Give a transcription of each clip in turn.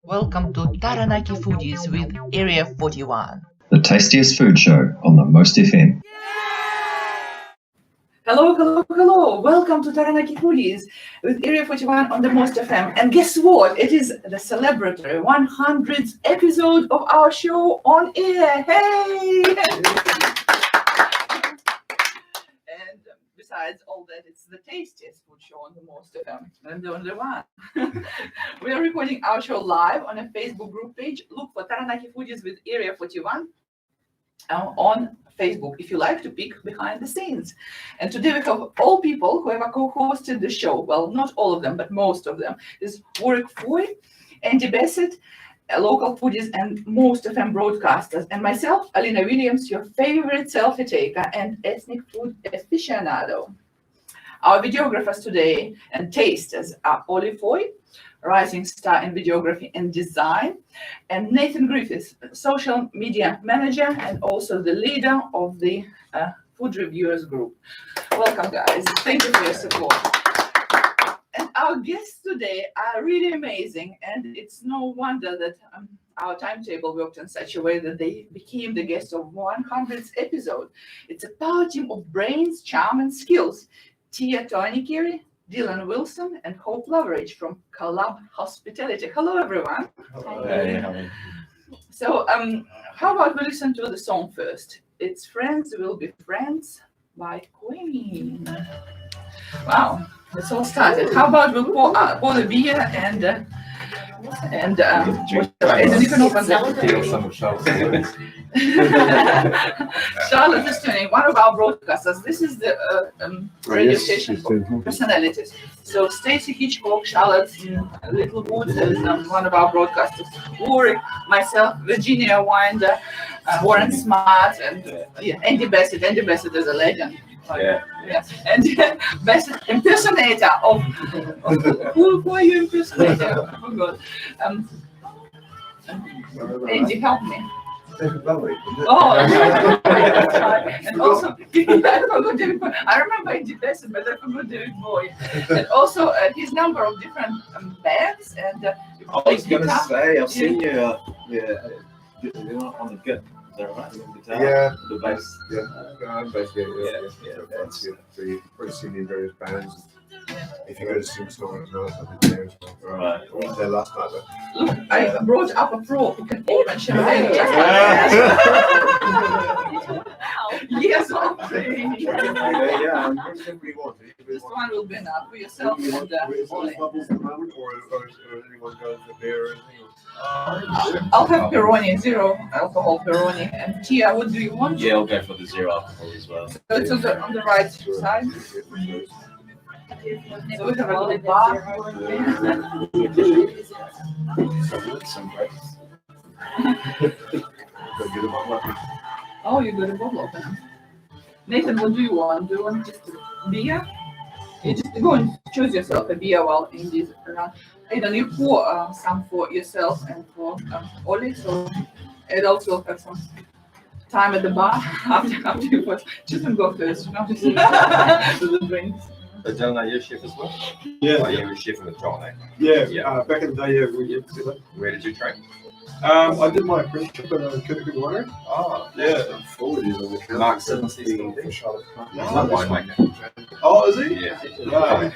Welcome to Taranaki Foodies with Area 41. The tastiest food show on the Most FM. Hello. Welcome to Taranaki Foodies with Area 41 on the Most FM. And guess what? It is the celebratory 100th episode of our show on air. Hey! And besides all that, it's the tastiest food show on the Most FM and the only one. We are recording our show live on a Facebook group page. Look for Taranaki Foodies with Area 41 on Facebook if you like to peek behind the scenes. And today we have all people who have co-hosted the show. Well, not all of them, but most of them. This Warwick Foy, Andy Bassett, local foodies and Most FM broadcasters, and myself, Alina Williams, your favorite selfie taker and ethnic food aficionado. Our videographers today and tasters are Ollie Foy, rising star in videography and design, and Nathan Griffiths, social media manager and also the leader of the food reviewers group. Welcome, guys. Thank you for your support. And our guests today are really amazing, and it's no wonder that our timetable worked in such a way that they became the guest of 100th episode. It's a power team of brains, charm, and skills. Toanikere, Dylan Wilson and Hope Loveridge from Collab Hospitality. Hello, everyone. Hey. So, how about we listen to the song first? It's Friends Will Be Friends by Queen. Wow, it's all started. How about we pour the beer and you can open that. Charlotte is tuning, one of our broadcasters. This is the radio station for personalities. So Stacey Hitchcock, Charlotte Littlewood is one of our broadcasters. Warwick, myself, Virginia Winder, Warren Smart, and Andy Bassett. Andy Bassett is a legend. Yeah. And Bassett, impersonator of who are you impersonating? Oh God. Andy, help me. Oh, that's right. And also, I forgot David Boy. I remember Andy Bassett, but I forgot David Boy. And also his number of different bands and. I was going to say, I've seen you, on the gut. Is that right? The guitar? Yeah. The bass? I'm basically, that's it. So you've probably seen me in various bands. If you go to Superstore at night, I'll be there as well. Right. I was there last night, but... Look, I brought up a pro who can open champagne. Yes, Yeah, I'm simply want. This one will be enough for yourself and Ollie. Bubbles at the moment, or anyone going for beer or anything? I'll have Peroni, 0 alcohol Peroni. And Tia, what do you want? Yeah, I'll go for the 0 alcohol as well. So it's on the right side. So we have a little bar. Some breaks. Oh, you got a bottle opener. Nathan, what do you want? Do you want just a beer? You just go and choose yourself a beer while in this round. Aidan, you pour some for yourself and for Ollie, so adults will have some time at the bar after you put. Just go first, you know, just the drinks. So John, are you a chef as well? Yeah. Are you a chef in the John? Yeah. Back in the day, we did that. Where did you train? I did my apprenticeship at Taranaki Winery. Oh, Yeah. Forward is on the count. Mark Simmons. For Charlotte. He's not winemaker. Oh, is he? Yeah. Right.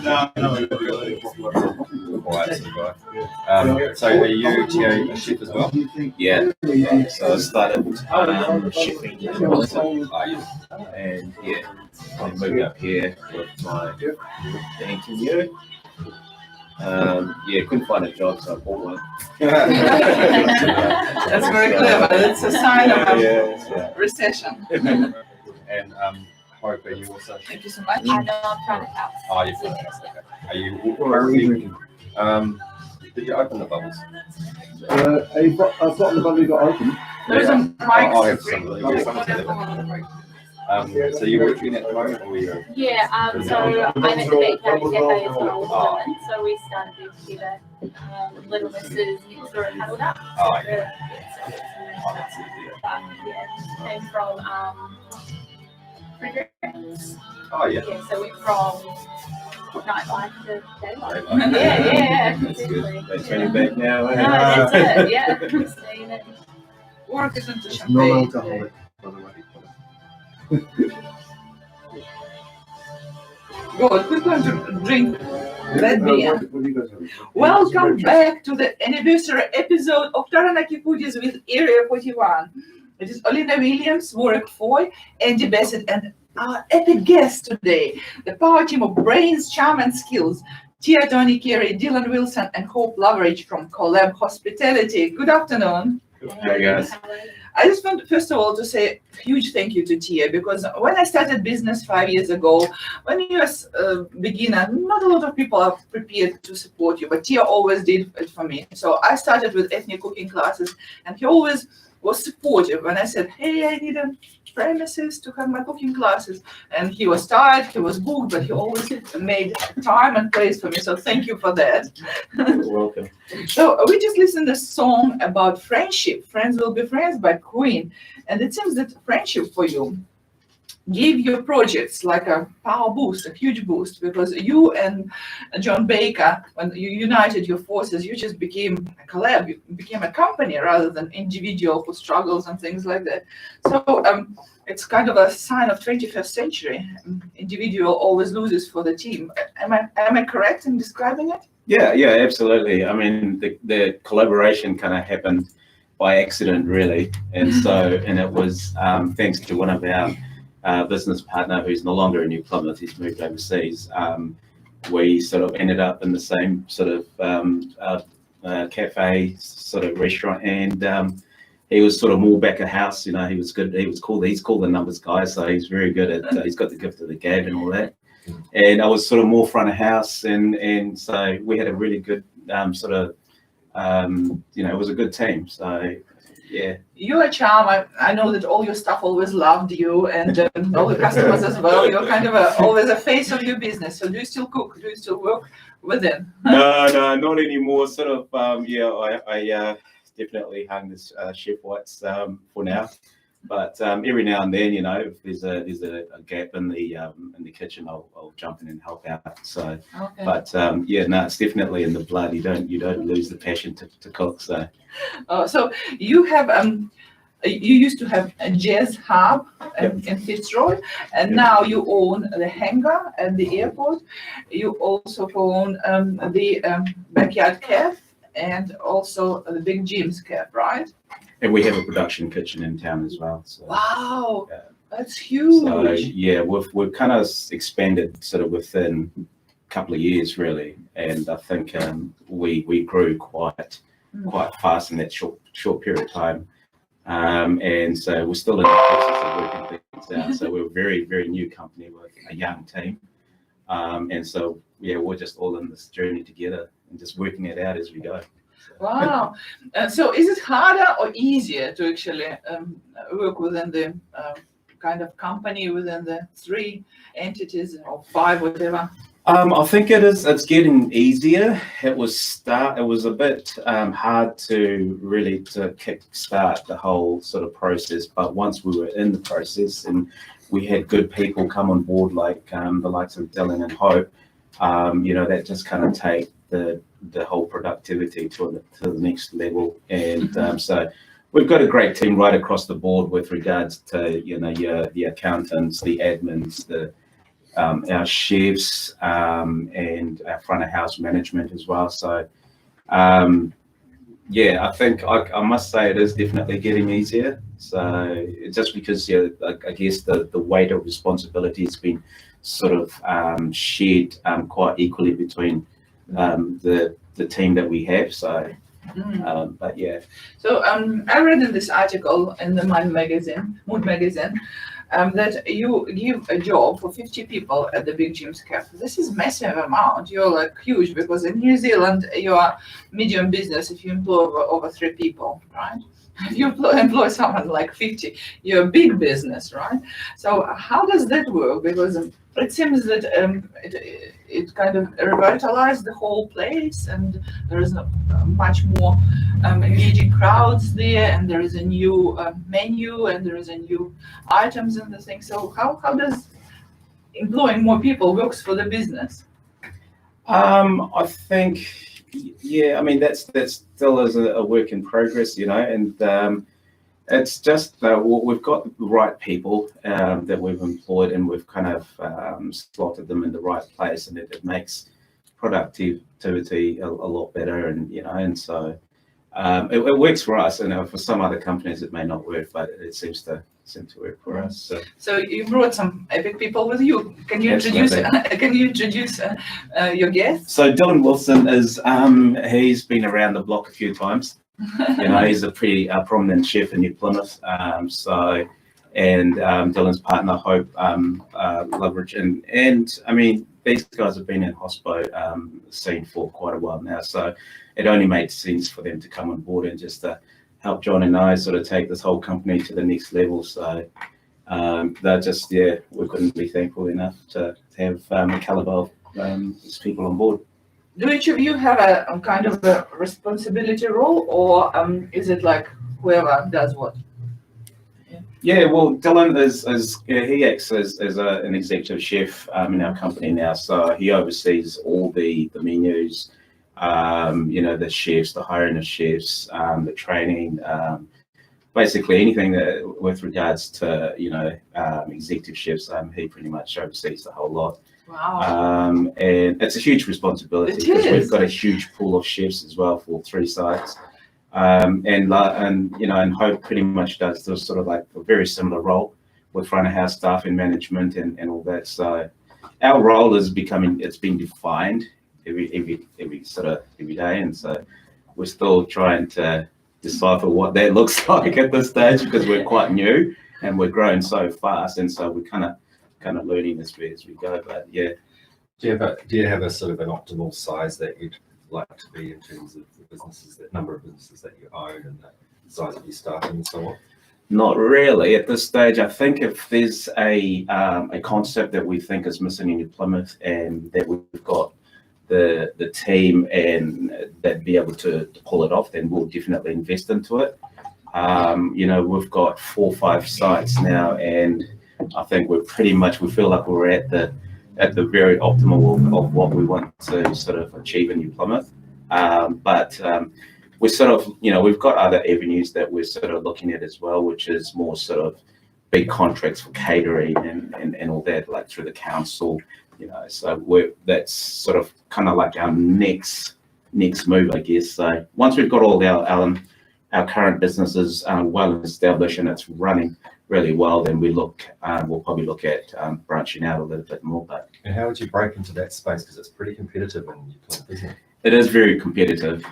No. Quiet sort of guy. So are you, Thierry, a chef as well? Yeah. So I started shipping in Wilson. And I moved up here with my banking year. Couldn't find a job, so I bought one. That's very clever. It's a sign of a recession. And Hope, are you also? Thank you so much. I know I'm trying to help. Oh, you're fine. Okay. Are you currently? Did you open the bubbles? I've got the bubble got open. There's a mic. I have some. So you're working at the moment, or you? Yeah, so I'm at the Bake County Cafe as well as women, so we started this together. Little Mrs. next door and huddled up. Oh, yeah. Came from Frederick. Oh, yeah. Yeah, so we're from nightlife to daylight. Nightlife. Yeah, That's good. definitely. Like turning back now. No, Eh? that's it. Yeah, staying in. Work isn't a It's champagne. non-alcoholic, by the way. Good. Who's going to drink that beer? What do you guys have? Welcome back to the anniversary episode of Taranaki Foodies with Area 41. It is Olina Williams, Warwick Foy, Andy Bassett, and our epic guest today, the power team of brains, charm, and skills, Tia Toanikere, Dylan Wilson, and Hope Loveridge from Collab Hospitality. Good afternoon. Hey guys. I just want, first of all, to say a huge thank you to Tia, because when I started business 5 years ago, when you was a beginner, not a lot of people are prepared to support you, but Tia always did it for me. So I started with ethnic cooking classes, and he always was supportive when I said, hey, I need a premises to have my cooking classes. And he was tired, he was booked, but he always made time and place for me. So thank you for that. You're welcome. So we just listened to a song about friendship. Friends Will Be Friends by Queen. And it seems that friendship for you gave your projects like a power boost, a huge boost, because you and John Baker, when you united your forces, you just became a collab, you became a company rather than individual who struggles and things like that. So it's kind of a sign of 21st century. Individual always loses for the team. Am I correct in describing it? Yeah, absolutely. I mean, the collaboration kind of happened by accident, really, and it was thanks to one of our business partner who's no longer in New Plymouth. He's moved overseas. We sort of ended up in the same sort of cafe, sort of restaurant, and he was sort of more back of house. You know, he was good. He's called the numbers guy, so he's very good at. He's got the gift of the gab and all that. And I was sort of more front of house, and so we had a really good sort of, it was a good team. So yeah. You're a charm. I know that all your staff always loved you, and all the customers as well. You're kind of always a face of your business. So do you still cook? Do you still work within? No, not anymore. Sort of, I definitely hung this chef whites for now. But every now and then, if there's a gap in the kitchen, I'll jump in and help out. So, Okay. but it's definitely in the blood. You don't lose the passion to cook. So, So you have you used to have a jazz hub in Fitzroy, and now you own the hangar at the airport. You also own the backyard cafe and also the Big Jim's cafe, right? and we have a production kitchen in town as well. So, Wow, yeah. that's huge. So yeah, we've kind of expanded sort of within a couple of years really, and I think we grew quite fast in that short period of time, and so we're still in the process of working things out. So we're a very, very new company with a young team, and so yeah, we're just all in this journey together and just working it out as we go. Wow. So is it harder or easier to actually work within the kind of company, within the 3 entities or 5, whatever? I think it is. It's getting easier. It was a bit hard to really kickstart the whole sort of process. But once we were in the process and we had good people come on board, like the likes of Dylan and Hope, that just kind of take the whole productivity to the next level. And so we've got a great team right across the board with regards to the accountants, the admins, our chefs, and our front of house management as well. So I think I must say it is definitely getting easier. So just because I guess the weight of responsibility has been sort of shared quite equally between the team that we have. So but yeah. So I read in this article in the Mood magazine, that you give a job for 50 people at the Big Jim's Cafe. This is massive amount. You're like huge, because in New Zealand you are medium business if you employ over 3 people, right? If you employ someone like 50, you're a big business, right? So how does that work? Because it seems that it kind of revitalized the whole place, and there is much more engaging crowds there, and there is a new menu, and there is a new items in the thing. So how does employing more people works for the business? I think, yeah, I mean, that's still is a work in progress, you know, and it's just we've got the right people that we've employed, and we've kind of slotted them in the right place, and it makes productivity a lot better, and you know, and so it works for us. And for some other companies, it may not work, but it seems to work for us. So you brought some epic people with you. Can you introduce? Your guests? So Dylan Wilson is he's been around the block a few times. You know, he's a pretty prominent chef in New Plymouth. And Dylan's partner Hope Loveridge, and I mean, these guys have been in hospo scene for quite a while now, so it only made sense for them to come on board and just help John and I sort of take this whole company to the next level. So they're just, yeah, we couldn't be thankful enough to have a caliber of these people on board. Do each of you have a kind of a responsibility role, or is it like whoever does what? Yeah, well, Dylan he acts as an executive chef in our company now, so he oversees all the menus, you know, the chefs, the hiring of chefs, the training, basically anything that with regards to, you know, executive chefs. He pretty much oversees the whole lot. Wow. And it's a huge responsibility because we've got a huge pool of chefs as well for 3 sites. And you know, and Hope pretty much does this sort of like a very similar role with front of house staff and management and all that. So our role is it's been defined every day, and so we're still trying to decipher what that looks like at this stage because we're quite new and we're growing so fast, and so we're kind of learning as we go. But yeah. Do you have a sort of an optimal size that you'd like to be in terms of the businesses, that number of businesses that you own and the size of your staff and so on? Not really at this stage. I think if there's a concept that we think is missing in New Plymouth and that we've got the team and that be able to pull it off, then we'll definitely invest into it. You know, we've got 4 or 5 sites now, and I think we feel like we're at the very optimal of what we want to sort of achieve in New Plymouth. But we're sort of, you know, we've got other avenues that we're sort of looking at as well, which is more sort of big contracts for catering and all that, like through the council, you know. So that's sort of kind of like our next move, I guess. So once we've got all our current businesses well established and it's running really well, then we'll probably look at branching out a little bit more. But and how would you break into that space, because it's pretty competitive in New Plymouth, isn't it? It is very competitive.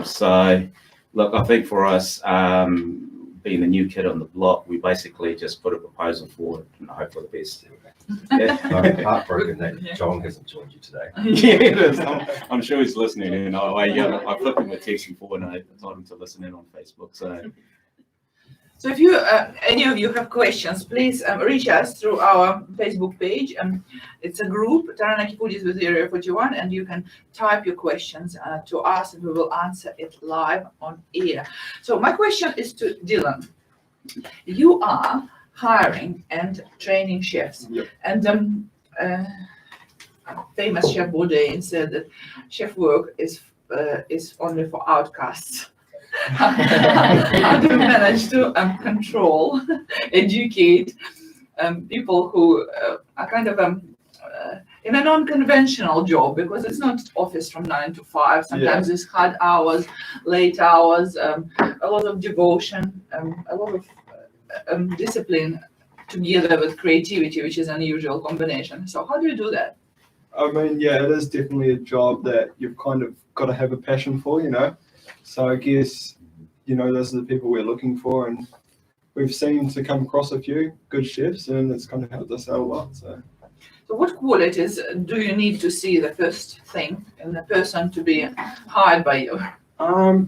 So look, I think for us, being the new kid on the block, we basically just put a proposal forward and hope for the best. Yeah. I'm heartbroken that John hasn't joined you today. Yeah, it is. I'm sure he's listening. And I flipped him a text before and I told him to listen in on Facebook. So if you any of you have questions, please reach us through our Facebook page. It's a group, Taranaki Foodies with Area 41, and you can type your questions to us and we will answer it live on air. So my question is to Dylan. You are hiring and training chefs. Yep. And famous chef Bourdain said that chef work is only for outcasts. How do you manage to control, educate people who are kind of in a non-conventional job, because it's not office from 9 to 5. Sometimes it's hard hours, late hours, a lot of devotion, a lot of discipline together with creativity, which is an unusual combination. So how do you do that? I mean, yeah, it is definitely a job that you've kind of got to have a passion for, you know. So I guess, you know, those are the people we're looking for, and we've seemed to come across a few good chefs, and it's kind of helped us out a lot. So what qualities do you need to see the first thing in the person to be hired by you?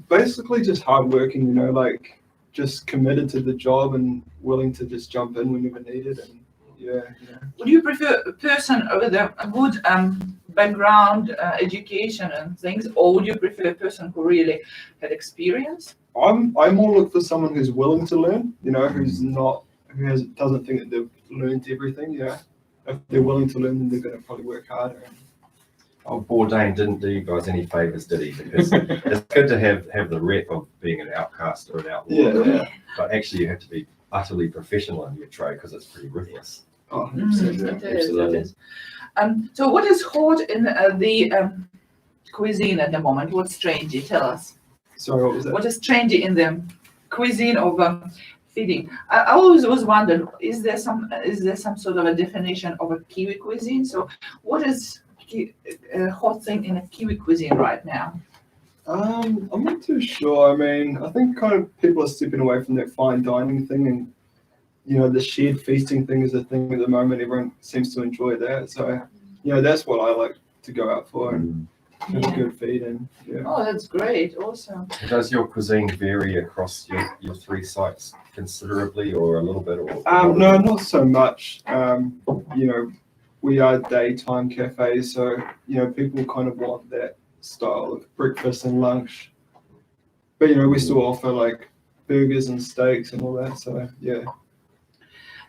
Basically just hardworking, you know, like just committed to the job and willing to just jump in whenever needed. And yeah. Would you prefer a person with a good background, education and things, or would you prefer a person who really had experience? I more look for someone who's willing to learn, you know, doesn't think that they've learned everything, you know. If they're willing to learn, then they're going to probably work harder. Bourdain didn't do you guys any favours, did he? Because it's good to have the rep of being an outcast or an outlaw, Yeah. but actually you have to be utterly professional in your trade because it's pretty ruthless. Oh, It 100%, is, yeah. Absolutely. it is. So what is hot in the cuisine at the moment? What's trendy? Tell us. Sorry, what was that? What is trendy in the cuisine of feeding? I always was wondered, is there some sort of a definition of a Kiwi cuisine? So what is a hot thing in a Kiwi cuisine right now? I'm not too sure. I mean, I think kind of people are stepping away from that fine dining thing, and the shared feasting thing is a thing at the moment. Everyone seems to enjoy that. So, that's what I like to go out for and have good feed and yeah. Oh, that's great. Awesome. Does your cuisine vary across your 3 sites considerably or a little bit? Or No, not so much. We are daytime cafes, so people kind of want that style of breakfast and lunch. But we still offer like burgers and steaks and all that. So yeah.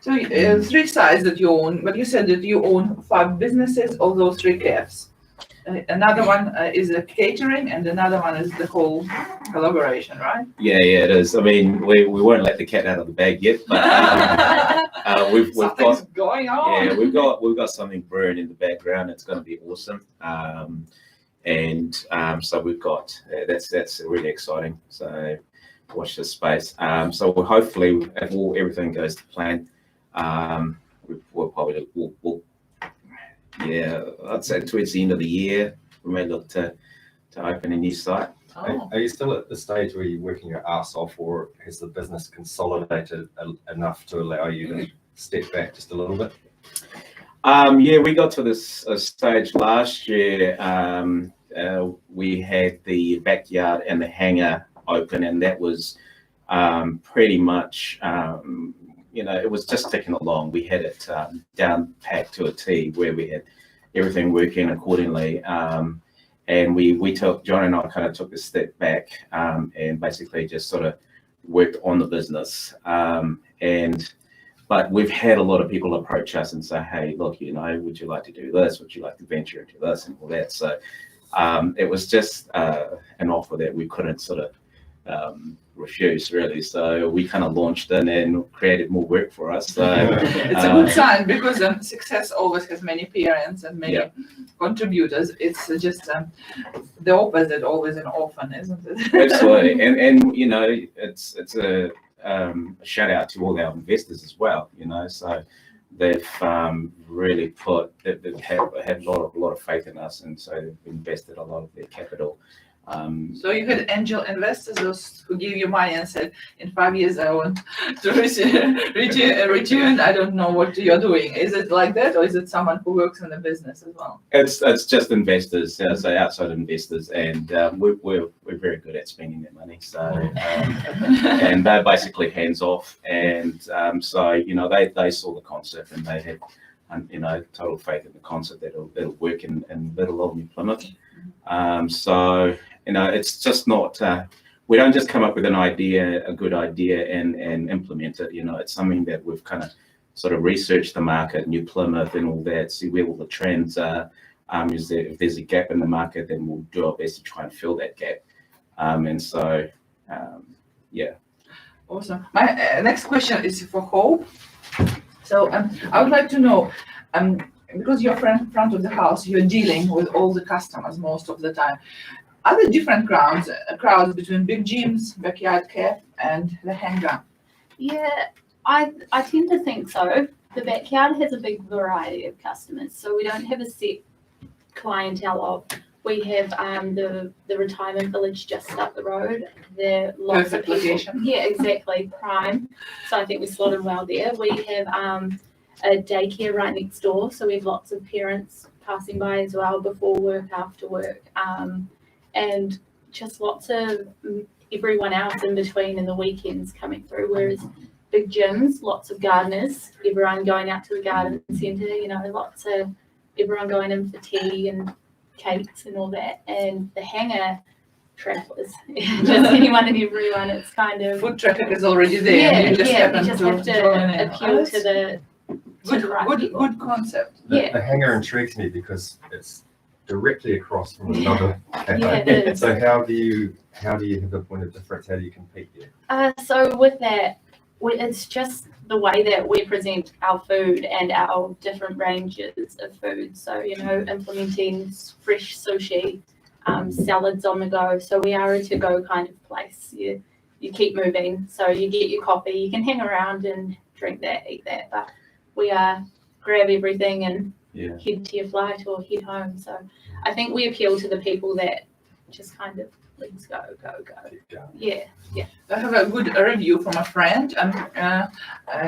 So 3 sites that you own, but you said that you own 5 businesses, all those 3 cafes. Another one is the catering, and another one is the whole collaboration, right? Yeah, it is. I mean, we won't let the cat out of the bag yet, but we've Something's got going on. yeah, we've got something brewing in the background. It's going to be awesome, so we've got that's really exciting. So watch this space. So we'll hopefully, if everything goes to plan, we'll probably I'd say towards the end of the year we may look to open a new site. Oh. Are you still at the stage where you're working your ass off, or has the business consolidated enough to allow you to step back just a little bit? We got to this stage last year. We had the backyard and the hangar open, and that was pretty much, it was just ticking along. We had it down packed to a T, where we had everything working accordingly. And John and I kind of took a step back and basically just sort of worked on the business. But we've had a lot of people approach us and say, hey, look, would you like to do this? Would you like to venture into this and all that? So it was just an offer that we couldn't sort of refuse, really. So we kind of launched in and created more work for us. So it's a good sign, because success always has many parents and many contributors. It's just the opposite always and often, isn't it? Absolutely. And it's a shout out to all our investors as well, so they've really they've had a lot of faith in us, and so they've invested a lot of their capital. So you had angel investors, those who give you money and said, in 5 years I want to return. I don't know what you're doing. Is it like that, or is it someone who works in the business as well? It's just investors, so outside investors, and we're very good at spending their money. So and they're basically hands off, and so they saw the concept, and they had total faith in the concept that it'll work in little old New Plymouth. So it's just not. We don't just come up with a good idea, and implement it. It's something that we've kind of sort of researched the market, New Plymouth, and all that. See where all the trends are. If there's a gap in the market, then we'll do our best to try and fill that gap. Awesome. My next question is for Hope. So I would like to know, because you're front of the house, you're dealing with all the customers most of the time. Are there different crowds between Big Jim's, Backyard Cafe, and the Hangar? Yeah, I tend to think so. The Backyard has a big variety of customers, so we don't have a set clientele of. We have the retirement village just up the road. There are lots Perfect of people. location. Yeah, exactly, prime. So I think we slotted well there. We have a daycare right next door, so we have lots of parents passing by as well before work, after work, and just lots of everyone else in between in the weekends coming through. Whereas Big Gyms, lots of gardeners, everyone going out to the garden centre, lots of everyone going in for tea and cakes and all that. And the Hangar, travellers, just anyone and everyone. It's kind of food traffic is already there. You just have have to appeal to the good concept. The Hangar intrigues me because directly across from another cafe. Yeah, it is. So how do you have a point of difference? How do you compete there? So with that, it's just the way that we present our food and our different ranges of food. So, implementing fresh sushi, salads on the go. So we are a to-go kind of place. You keep moving. So you get your coffee, you can hang around and drink that, eat that. But we grab everything and head to your flight or head home. So I think we appeal to the people that just kind of let's go. Yeah. I have a good review from a friend.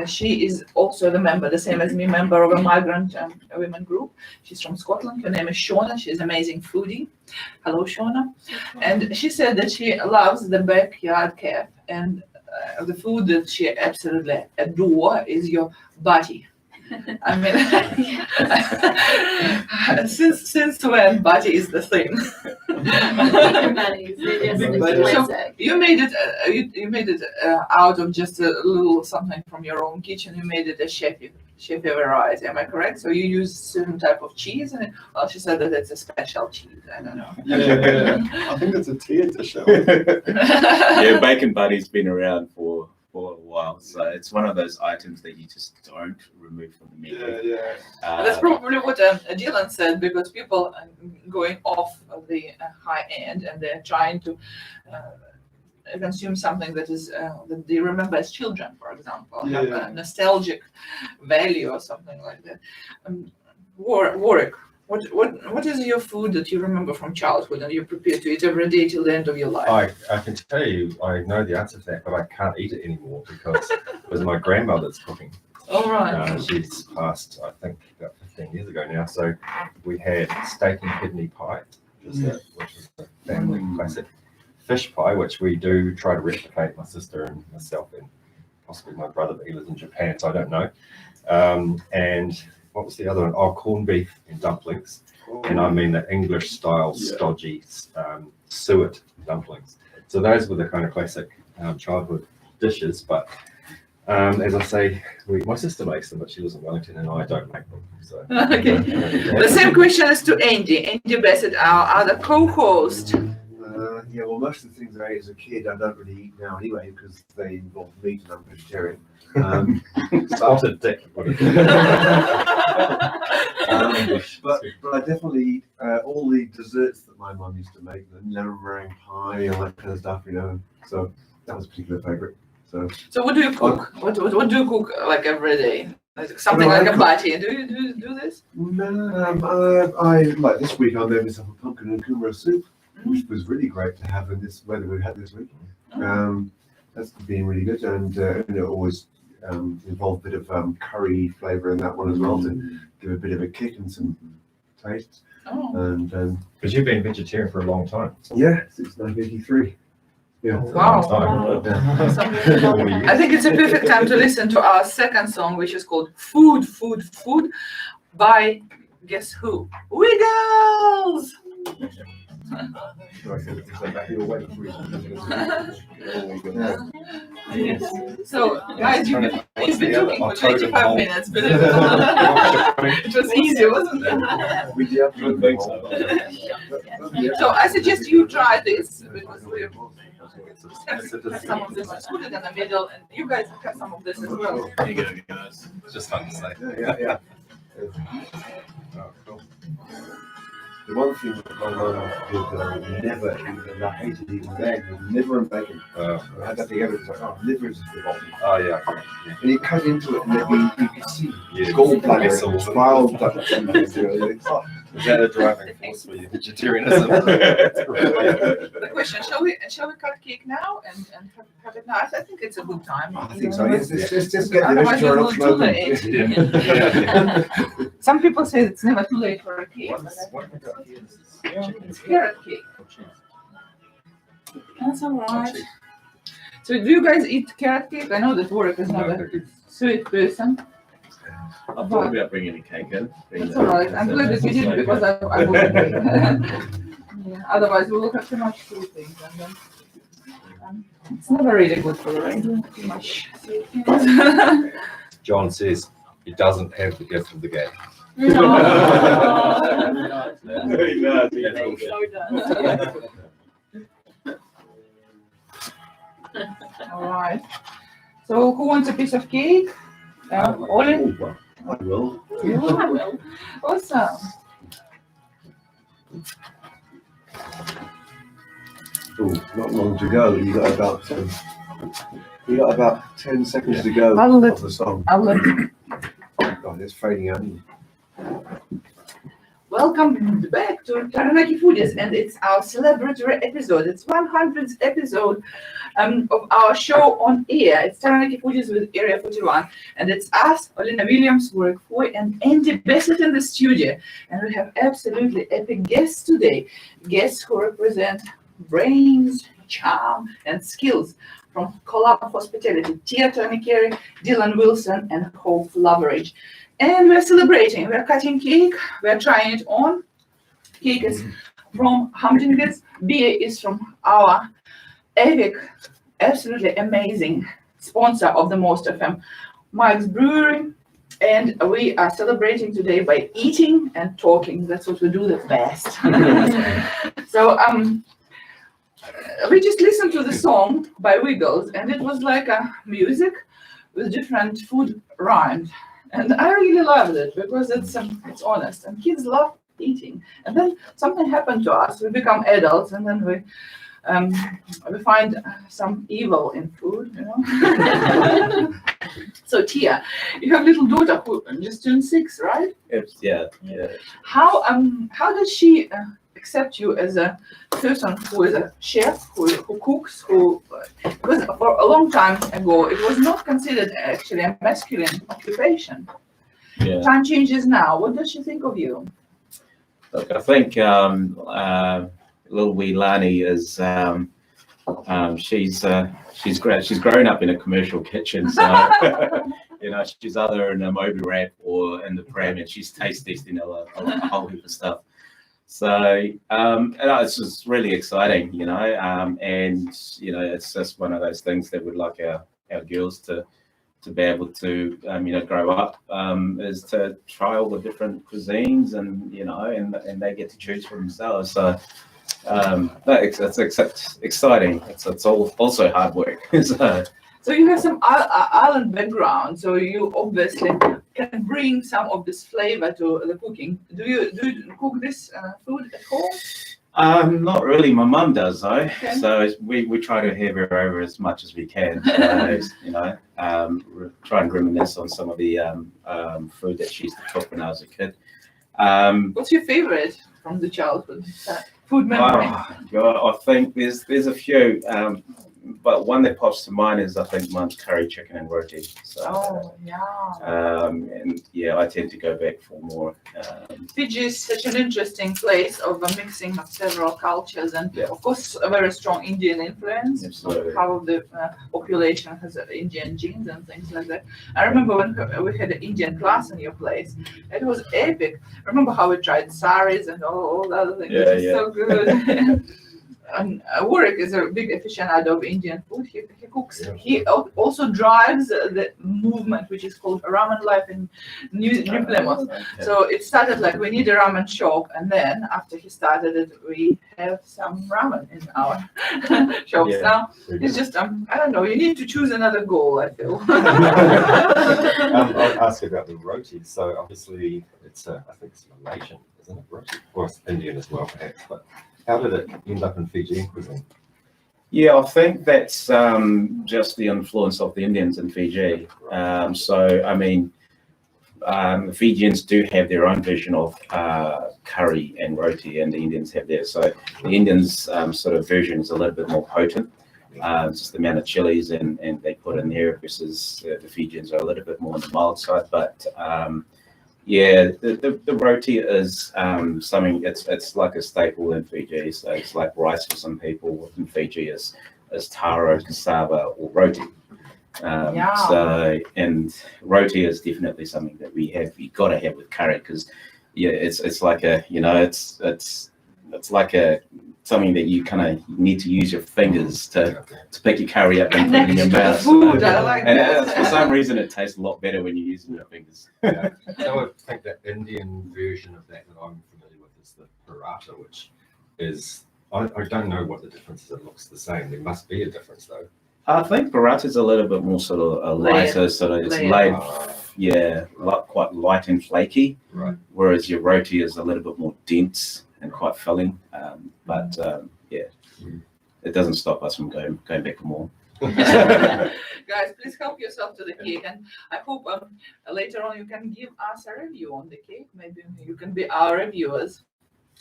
She is also the same as me, member of a migrant women group. She's from Scotland. Her name is Shauna. She's an amazing foodie. Hello, Shauna. And she said that she loves the backyard cafe, and the food that she absolutely adore is your bati. I mean, since when bati is the thing? You made it out of just a little something from your own kitchen. You made it a chef variety. Am I correct? So you use certain type of cheese, and she said that it's a special cheese. I don't know. Yeah. I think it's a tier to show. Yeah, bacon buddy's been around for a while, so it's one of those items that you just don't remove from the menu. That's probably what Dylan said, because people are going off of the high end and they're trying to consume something that is that they remember as children, for example, have a nostalgic value or something like that. Warwick, what is your food that you remember from childhood and you prepare to eat every day till the end of your life? I can tell you, I know the answer to that, but I can't eat it anymore because it was my grandmother's cooking. All right. She's passed, I think, about 15 years ago now. So we had steak and kidney pie, which is a family classic. Fish pie, which we do try to replicate, my sister and myself, and possibly my brother, but he lives in Japan, so I don't know. And what was the other one? Oh, corned beef and dumplings. And I mean the English style stodgy suet dumplings. So those were the kind of classic childhood dishes. But as I say, my sister makes them, but she lives in Wellington and I don't make them. So, okay. The same question is to Andy. Andy Bassett, our other co-host. Well, most of the things I ate as a kid, I don't really eat now anyway because they involve meat and I'm vegetarian. Salted dick. But I definitely eat all the desserts that my mum used to make, the lemon meringue pie, all that kind of stuff, So that was a particular favourite. So what do you cook? What do you cook like every day? Like something like a bati. Do you do this? No, I like this week I made myself a pumpkin and kumara soup, which was really great to have in this weather we've had this week. That's been really good, and it always involved a bit of curry flavour in that one as well to give a bit of a kick and some taste. And because you've been vegetarian for a long time. Yeah, since 1983. Yeah. Wow. I think it's a perfect time to listen to our second song, which is called Food, Food, Food by guess who? Wiggles! So, guys, you've been talking for 25 minutes, but it was easy, wasn't it? So, I suggest you try this because we have some of this included in the middle, and you guys have some of this as well. There you go, guys. It's just fun to say. Yeah. Oh, cool. The one thing that my mum did that I would never eat, and I hated eating then, was liver and bacon. I had that together, it's like, liver is the bottom. Oh, yeah. And you cut into it, and then you could see gallbladder and bile ducts. Is that a driving force for your vegetarianism? The question, shall we cut cake now and have it now? I think it's a good time. I think so, yes. Just get the Otherwise it will restaurant too late. Some people say it's never too late for a cake. It's carrot cake. That's all right. So do you guys eat carrot cake? I know that Warwick is not a sweet person. I thought about bringing a cake in. That's all right. I'm glad that you did because I wouldn't yeah. Otherwise, we will have too much sweet things, and then it's never really good for you, right? Too much sweet things. John says he doesn't have the gift of the gab. Very nice. All right. So who wants a piece of cake? Olin? I will. You will. Awesome. Oh, not long to go. You got about 10 seconds to go of the song. I'll let Oh God, it's fading out. Welcome back to Taranaki Foodies, and it's our celebratory episode. It's 100th episode of our show on air. It's Taranaki Foodies with Area 41, and it's us, Olina Williams, Warwick Foy, and Andy Bassett in the studio. And we have absolutely epic guests today, guests who represent brains, charm, and skills from Collab Hospitality, Tia Toanikere, Dylan Wilson, and Hope Loveridge. And we're celebrating, we're cutting cake, we're trying it on. Cake is from Humdingers, beer is from our epic, absolutely amazing sponsor of the Most FM, Mike's Brewery. And we are celebrating today by eating and talking. That's what we do the best. So we just listened to the song by Wiggles, and it was like a music with different food rhymes. And I really loved it because it's honest, and kids love eating. And then something happened to us. We become adults, and then we find some evil in food, you know. So Tia, you have a little daughter who just turned 6, right? Yeah. How does she accept you as a person who is a chef, who cooks, because for a long time ago it was not considered actually a masculine occupation. Yeah. Time changes now. What does she think of you? Look, I think little wee Lani is she's great. She's grown up in a commercial kitchen, so you know, she's either in a Moby wrap or in the pram, and she's tasting a whole heap of stuff. So it's just really exciting, you know, and you know, it's just one of those things that we'd like our girls to be able to you know, grow up, is to try all the different cuisines, and you know, and they get to choose for themselves. So it's exciting. It's also hard work. So you have some island background, so you obviously can bring some of this flavor to the cooking. Do you cook this food at home? Not really. My mum does though. Okay. So we try to have her over as much as we can. You know, try and reminisce on some of the food that she used to cook when I was a kid. What's your favorite from the childhood food memory? Oh, God, I think there's a few. But one that pops to mind is, I think, Mum's curry chicken and roti. So, and yeah, I tend to go back for more. Fiji is such an interesting place of a mixing of several cultures, and of course a very strong Indian influence. Absolutely. Half of the population has Indian genes and things like that. I remember when we had an Indian class in your place. It was epic. I remember how we tried saris and all the other things. Yeah, it was so good. And Warwick is a big aficionado of Indian food. He cooks. Yeah. He also drives the movement, which is called Ramen Life in New Plymouth. Yeah. So it started like, we need a ramen shop, and then after he started it, we have some ramen in our shops. Yeah. Now it's just I don't know. You need to choose another goal, I feel. I'll ask you about the roti. So obviously it's I think it's Malaysian, isn't it? Roti, or it's Indian as well, perhaps, but. How did it end up in Fijian cuisine? Yeah, I think that's just the influence of the Indians in Fiji. So, I mean, the Fijians do have their own version of curry and roti, and the Indians have theirs. So the Indians' sort of version is a little bit more potent, just the amount of chilies and they put in there, versus the Fijians are a little bit more on the mild side. But yeah, the roti is something, it's like a staple in Fiji. So it's like rice for some people in Fiji is taro, cassava, or roti. So, and roti is definitely something that you got to have with curry, because yeah, it's like a, you know, it's like a something that you kind of need to use your fingers to pick your curry up and put it in your mouth. Food, I like And that. for some reason, it tastes a lot better when you're using your fingers. Yeah. So I think the Indian version of that I'm familiar with is the paratha, which is, I don't know what the difference is. It looks the same. There must be a difference though. I think paratha is a little bit more sort of a lighter, sort of it's laid, quite light and flaky. Right. Whereas your roti is a little bit more dense and quite filling. It doesn't stop us from going back for more. Guys, please help yourself to the cake, and I hope later on you can give us a review on the cake. Maybe you can be our reviewers.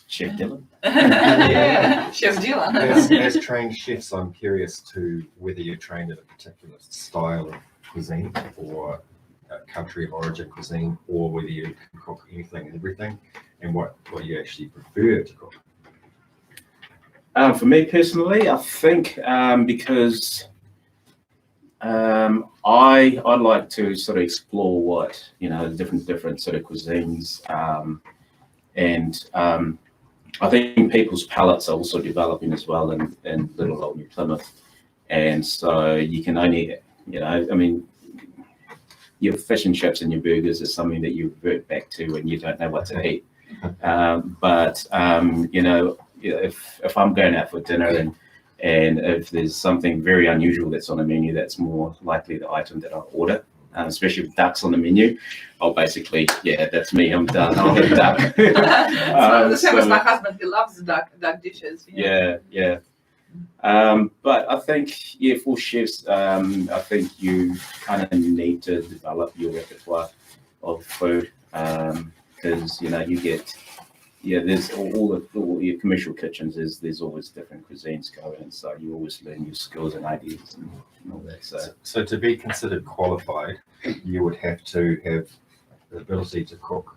Chef Dylan. Yeah, Chef Dylan. As trained chefs, I'm curious to whether you're trained in a particular style of cuisine or a country of origin cuisine, or whether you can cook anything and everything, and what you actually prefer to cook. For me personally, I think because I'd like to sort of explore what different sort of cuisines, and I think people's palates are also developing as well in little old New Plymouth, and so you can only your fish and chips and your burgers is something that you revert back to when you don't know what to eat. If I'm going out for dinner and if there's something very unusual that's on the menu, that's more likely the item that I'll order, especially with ducks on the menu. I'll basically, that's me, I'm done. I'll have duck. The same as my husband, he loves duck dishes. Yeah. But I think, for chefs, I think you kind of need to develop your repertoire of food because, you get, there's all your commercial kitchens, there's always different cuisines going, so you always learn your skills and ideas and all that. So to be considered qualified, you would have to have the ability to cook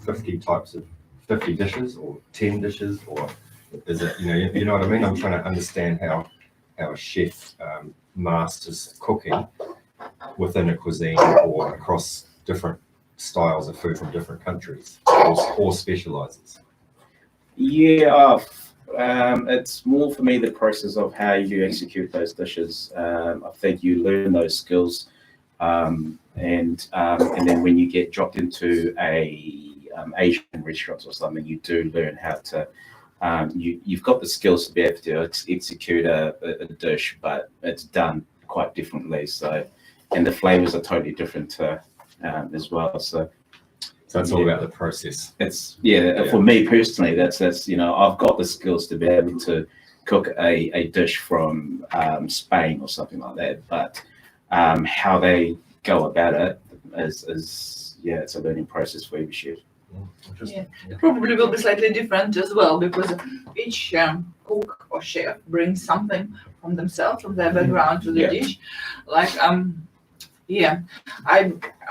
50 dishes or 10 dishes, or is it, you know what I mean? I'm trying to understand how a chef masters cooking within a cuisine or across different styles of food from different countries, or specializes. It's more for me the process of how you execute those dishes. I think you learn those skills, and then when you get dropped into Asian restaurants or something, you do learn how to. You've got the skills to be able to execute a dish, but it's done quite differently. So, and the flavors are totally different as well. So it's all about the process. It's for me personally, that's I've got the skills to be able to cook a dish from Spain or something like that. But how they go about it is it's a learning process for every chef. Yeah, it probably will be slightly different as well because each cook or chef brings something from themselves, from their background to the dish. Like I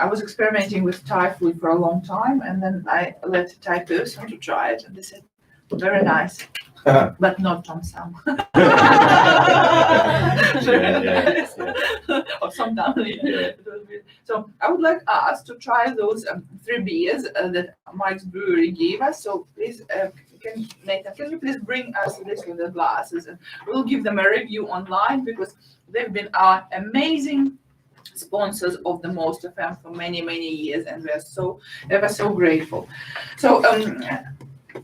was experimenting with Thai food for a long time, and then I let a Thai person to try it, and they said, "Very nice." But not Tom Sam. Or sometimes. So I would like us to try those 3 beers that Mike's Brewery gave us. So please, Nathan, can you please bring us this with the glasses, and we'll give them a review online because they've been our amazing sponsors of the Most FM for many years, and we're so grateful. So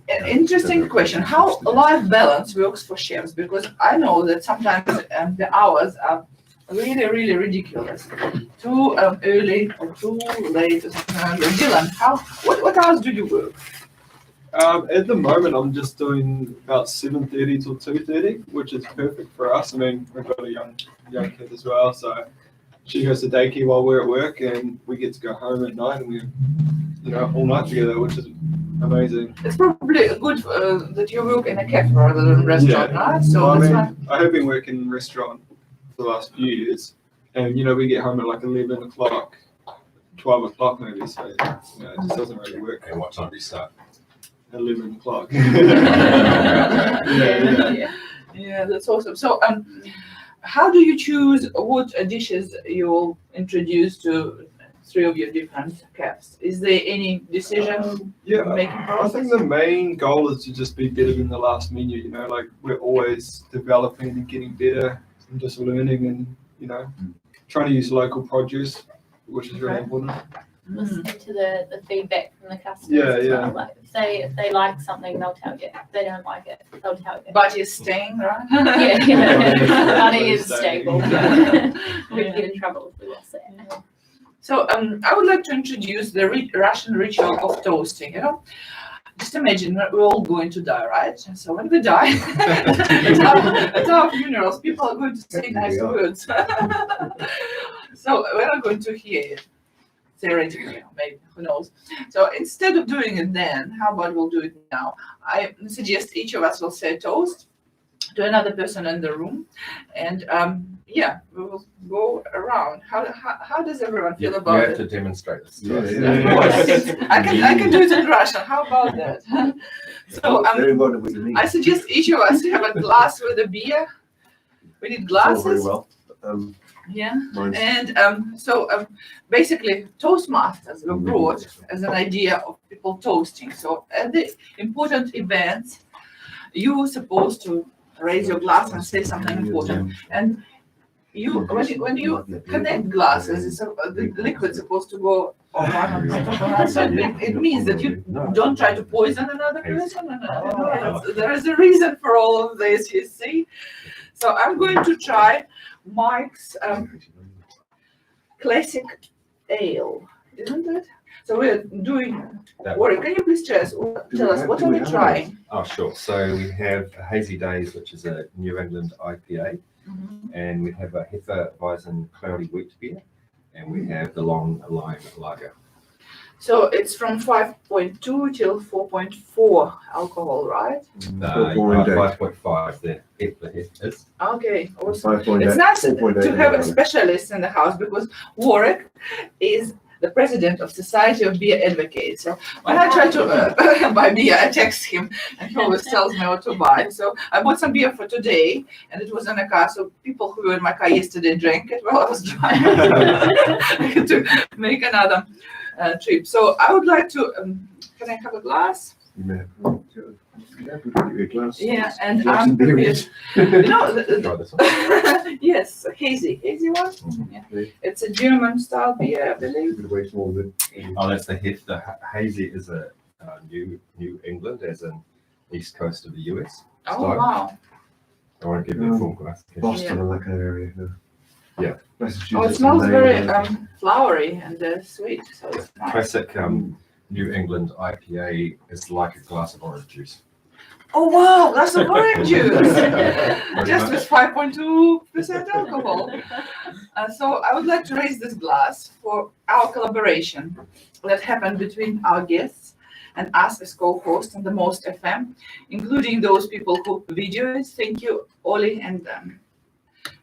an interesting question: how life balance works for chefs? Because I know that sometimes the hours are really ridiculous, too early or too late or something like that. Dylan, what hours do you work? At the moment, I'm just doing about 7:30 till 2:30, which is perfect for us. I mean, we've got a young kid as well, so she goes to daycare while we're at work, and we get to go home at night, and we're all night together, which is amazing. It's probably good that you work in a cafe rather than a restaurant, right? So I have been working in a restaurant for the last few years, and we get home at like 11 o'clock, 12 o'clock maybe, so it just doesn't really work. And what time do you start? 11 o'clock. Yeah, that's awesome. So how do you choose what dishes you'll introduce to three of your different caps. Is there any decision Yeah, making I process? think the main goal is to just be better than the last menu. You know, like we're always developing and getting better and just learning and, you know, trying to use local produce, which is really Okay. important. Listening to the feedback from the customers. Yeah, as yeah. well. Like if they like something, they'll tell you. If they don't like it, they'll tell you. But you're staying, right? yeah. Money is stable. Yeah. We'd get in trouble if we lost that. So I would like to introduce the Russian ritual of toasting. You know, just imagine we're all going to die, right? So when we die, at our funerals, people are going to say nice words. So we're not going to hear it. Theoretically, maybe, who knows. So instead of doing it then, how about we'll do it now? I suggest each of us will say a toast to another person in the room, and yeah, we will go around. How does everyone feel You about have it? to demonstrate this. Yeah, to us. yeah. Of course. I can do it in Russian. How about that? So Very important what you mean. I suggest each of us have a glass with a beer. We need It's all very glasses. well. Yeah. Mine's And so basically, Toastmasters were brought as an idea of people toasting. So at the important events, you're supposed to raise your glass and say something important. And when you connect glasses, it's the liquid's supposed to go on one on top of another. So it means that you don't try to poison another person. There is a reason for all of this, you see. So I'm going to try Mike's classic ale, isn't it? So we're doing. Warren, can you please tell us what are we trying? Oh, sure. So we have Hazy Days, which is a New England IPA, and we have a Hefeweizen Cloudy Wheat beer, and we have the Long Lime Lager. So it's from 5.2 till 4.4 alcohol, right? 5.5, the Hef is. Okay, awesome. 5.8, It's nice to 4.8 have a specialist in the house because Warwick is the president of Society of Beer Advocates. So when I try to buy beer, I text him and he always tells me what to buy. So I bought some beer for today and it was in a car. So people who were in my car yesterday drank it while I was driving. I had to make another trip. So I would like to, can I have a glass? You may have a glass. Yeah, and Glass and beer. you know, Try this one. yes, hazy one. Yeah. It's a German style beer, I believe. Bit way smaller than. Oh, that's the Hef. The Hazy is a New England, as in east coast of the US. Oh, style. wow. I won't give you a full glass. Boston and that kind of area. No. Yeah. Massachusetts. Oh, it and smells Maine, very flowery and sweet. So it's nice. Classic New England IPA is like a glass of orange juice. Oh wow, that's an orange juice. Pretty Just much. with 5.2% alcohol. So I would like to raise this glass for our collaboration that happened between our guests and us as co-hosts on the Most FM, including those people who video it. Thank you, Ollie and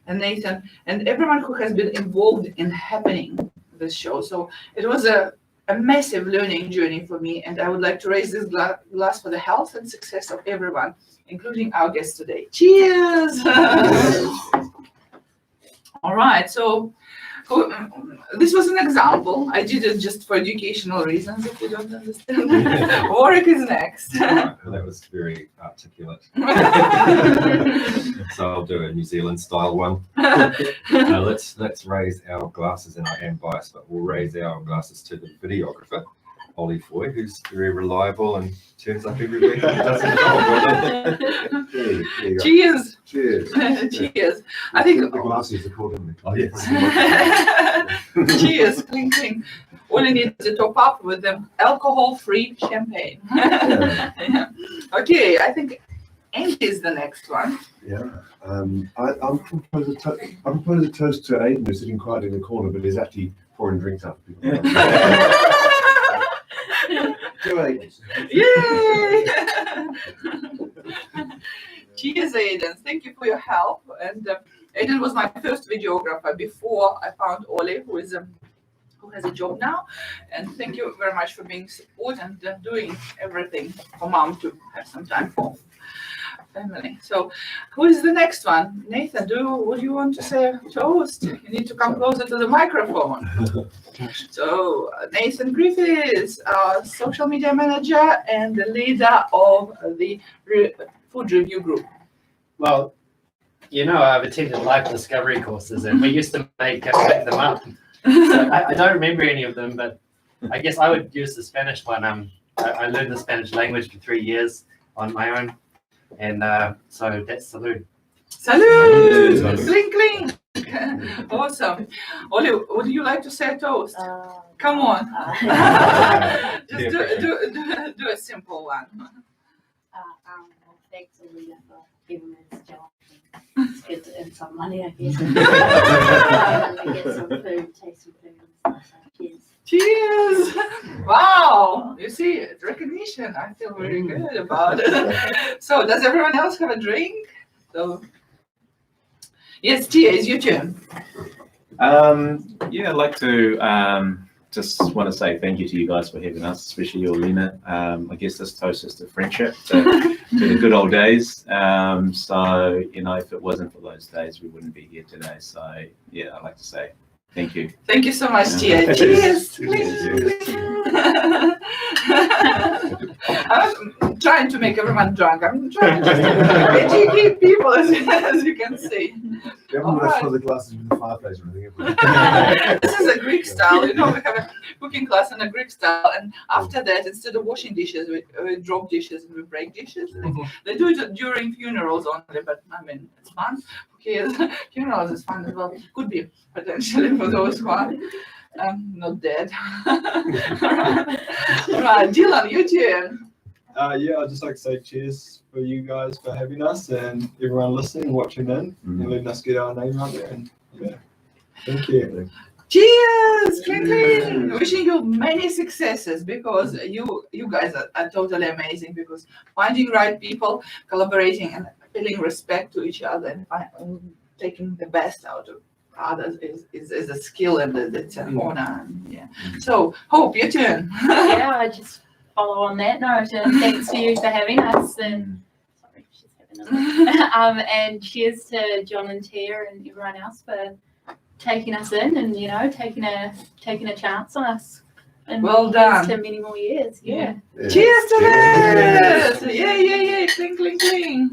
Nathan, and everyone who has been involved in happening this show. So it was a massive learning journey for me, and I would like to raise this glass for the health and success of everyone, including our guests today. Cheers! All right, so this was an example. I did it just for educational reasons, if you don't understand. Warwick is next. Right, well, that was very articulate. So I'll do a New Zealand style one. Let's raise our glasses, and I am biased, but we'll raise our glasses to the videographer, Ollie Foy, who's very reliable and turns up every week and does his job. There you go. Cheers! Cheers. Cheers! I think. The glasses are called, haven't they? Oh, yes. Cheers! Cling, cling. Only need to top up with the alcohol-free champagne. Yeah. Okay, I think Andy is the next one. Yeah. I'm proposing a toast to Aiden, who's sitting quietly in the corner, but is actually pouring drinks out for people. To Aiden. Yay! Cheers, Aiden. Thank you for your help. And Aiden was my first videographer before I found Ollie, who has a job now. And thank you very much for being support and doing everything for mom to have some time for. family. So, who is the next one? Nathan, would you want to say a toast? You need to come closer to the microphone. So, Nathan Griffiths, our social media manager and the leader of the food review group. Well, you know, I've attended life discovery courses, and we used to make them up. So I don't remember any of them, but I guess I would use the Spanish one. I learned the Spanish language for 3 years on my own, and so that's salud. Salud! Cling, cling! Awesome. Oli, would you like to say a toast? Come on. Just do a simple one. Thanks, Olivia, for giving me this job. It's good to earn some money, I guess. And get some food, taste some food and stuff. So cheers. Cheers! Wow! You see, it's recognition. I feel very good about it. So, does everyone else have a drink? So, yes, Tia, it's your turn. Yeah, I'd like to just want to say thank you to you guys for having us, especially you, Lena. I guess this toast is to friendship, to the good old days. So, you know, if it wasn't for those days, we wouldn't be here today. So, yeah, I'd like to say thank you. Thank you so much, Tia. Cheers! I'm trying to make everyone drunk. I'm trying to just educate people, as you can see. You haven't left for the glasses with the fireplace or anything, This is a Greek style. You know, we have a cooking class in a Greek style, and after that, instead of washing dishes, we drop dishes and we break dishes. They do it during funerals only, but I mean, it's fun. Okay, funerals is fun as well. Could be potentially for those who are not dead. Right, Dylan, you turn. Yeah, I'd just like to say cheers for you guys for having us and everyone listening, watching in, and letting us get our name out there. And yeah, thank you. Cheers! Cling, cling. Wishing you many successes, because you guys are totally amazing, because finding right people, collaborating and feeling respect to each other and taking the best out of others is a skill, and it's an honor. And yeah. So, Hope, your turn. Yeah, I just follow on that note, and thanks to you for having us. And sorry, she's having a and cheers to John and Tia and everyone else for taking us in, and you know, taking a chance on us. And well done. To many more years. Yeah. Cheers to this! Yeah. Cling, cling, cling.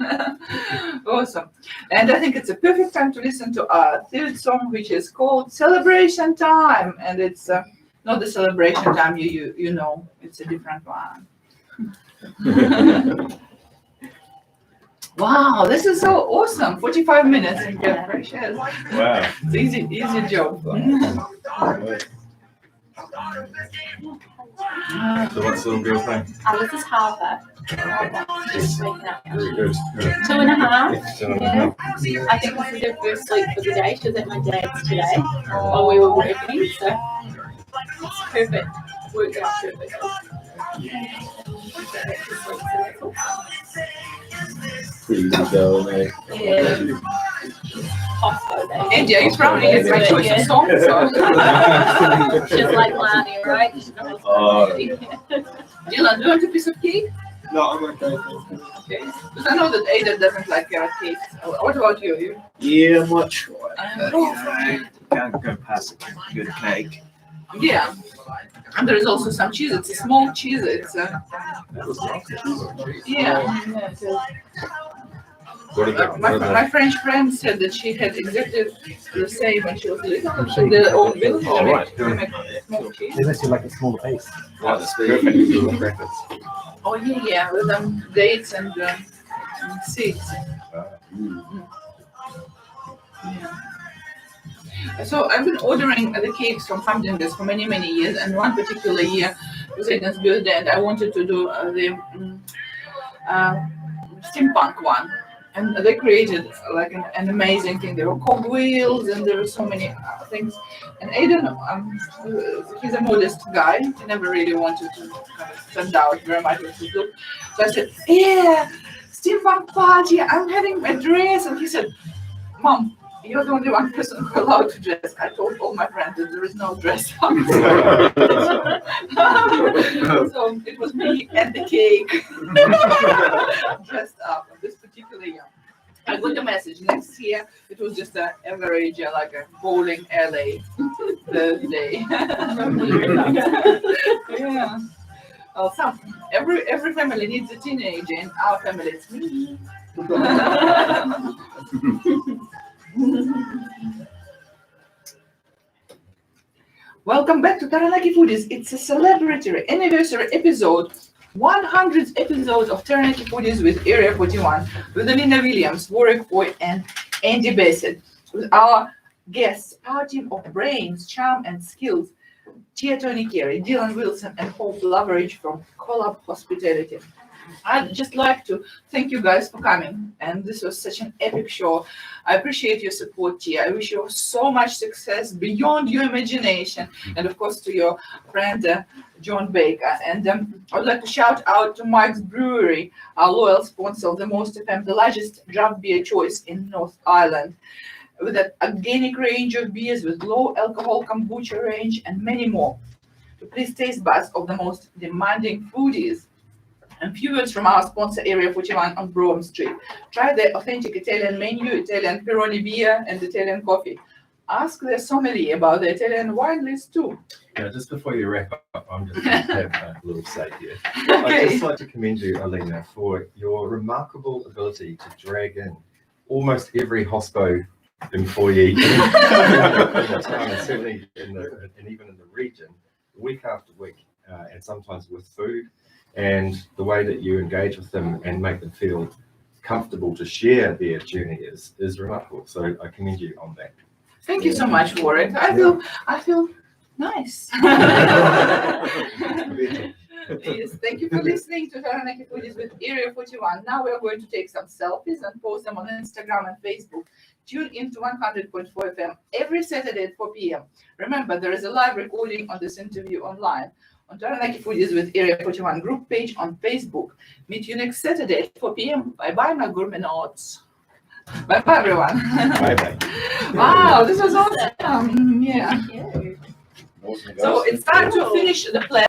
Awesome. And I think it's a perfect time to listen to our third song, which is called Celebration Time. And it's not the celebration time you know, it's a different one. Wow, this is so awesome. 45 minutes. Yeah, precious. Wow. It's easy job. So what's the little girl playing? This is Harper. Just waking up. Very good. 2.5. Yeah. I think this is her first sleep for the day. She was at my dad's today while we were working, so it's perfect. Worked out perfect. Pretty good going, eh? Yeah. Andy, are you proud of my choice of songs? She's like Lani, right? Oh. Dylan, do you want a piece of cake? No, I'm okay. Okay. Because I know that Ada doesn't like carrot cake. What about you? Yeah, I'm not sure. But, you know, can't go past a good cake. Yeah. And there is also some cheese. It's a small cheese. It's yeah. My French friend said that she had exactly the same when she was little. So their own village. Oh, right. They make small cheese. They make it like a small face. Oh, that's perfect. Oh yeah, with dates and seeds. Yeah. So I've been ordering the cakes from Hamdingas for many years, and one particular year was Aiden's birthday, and I wanted to do the steampunk one. And they created like an amazing thing. There were cogwheels and there were so many things. And Aiden, he's a modest guy. He never really wanted to kind of stand out very much with his look. So I said, yeah, steampunk party, I'm having a dress. And he said, Mom, you're the only one person who's allowed to dress. I told all my friends that there is no dress up. So it was me and the cake dressed up. This particular particularly young. I got the message. Next year, it was just an average, like a bowling alley birthday. Yeah. Well, every family needs a teenager, and our family is me. Welcome back to Taranaki Foodies. It's a celebratory anniversary episode, 100th episode of Taranaki Foodies with Area 41, with Alina Williams, Warwick Foy, and Andy Bassett, with our guests, our team of brains, charm, and skills, Toanikere, Dylan Wilson and Hope Loveridge from Collab Hospitality. I'd just like to thank you guys for coming, and this was such an epic show. I appreciate your support, Tia. I wish you so much success beyond your imagination, and of course to your friend John Baker. And I would like to shout out to Mike's Brewery, our loyal sponsor of the Most FM, the largest draft beer choice in North Island, with an organic range of beers, with low alcohol kombucha range, and many more. To please taste buds of the most demanding foodies. And few words from our sponsor, Area 41 on Brougham Street. Try the authentic Italian menu, Italian Peroni beer, and Italian coffee. Ask their sommelier about the Italian wine list too. Yeah, just before you wrap up, I'm just going to have a little say here. Okay. I'd just like to commend you, Alina, for your remarkable ability to drag in almost every hospo employee in the town, and certainly and even in the region, week after week, and sometimes with food. And the way that you engage with them and make them feel comfortable to share their journey is remarkable. So I commend you on that. Thank you so much, Warwick. I feel nice. Yes, thank you for listening to Taranaki Foodies with Area 41. Now we are going to take some selfies and post them on Instagram and Facebook. Tune in to 100.4 FM every Saturday at 4 p.m. Remember, there is a live recording of this interview online on Taranaki Foodies with Area 41 group page on Facebook. Meet you next Saturday at 4 p.m. Bye-bye, my gourmet notes. Bye-bye, everyone. Bye-bye. Wow, this was awesome. Yeah. So it's time to finish the play.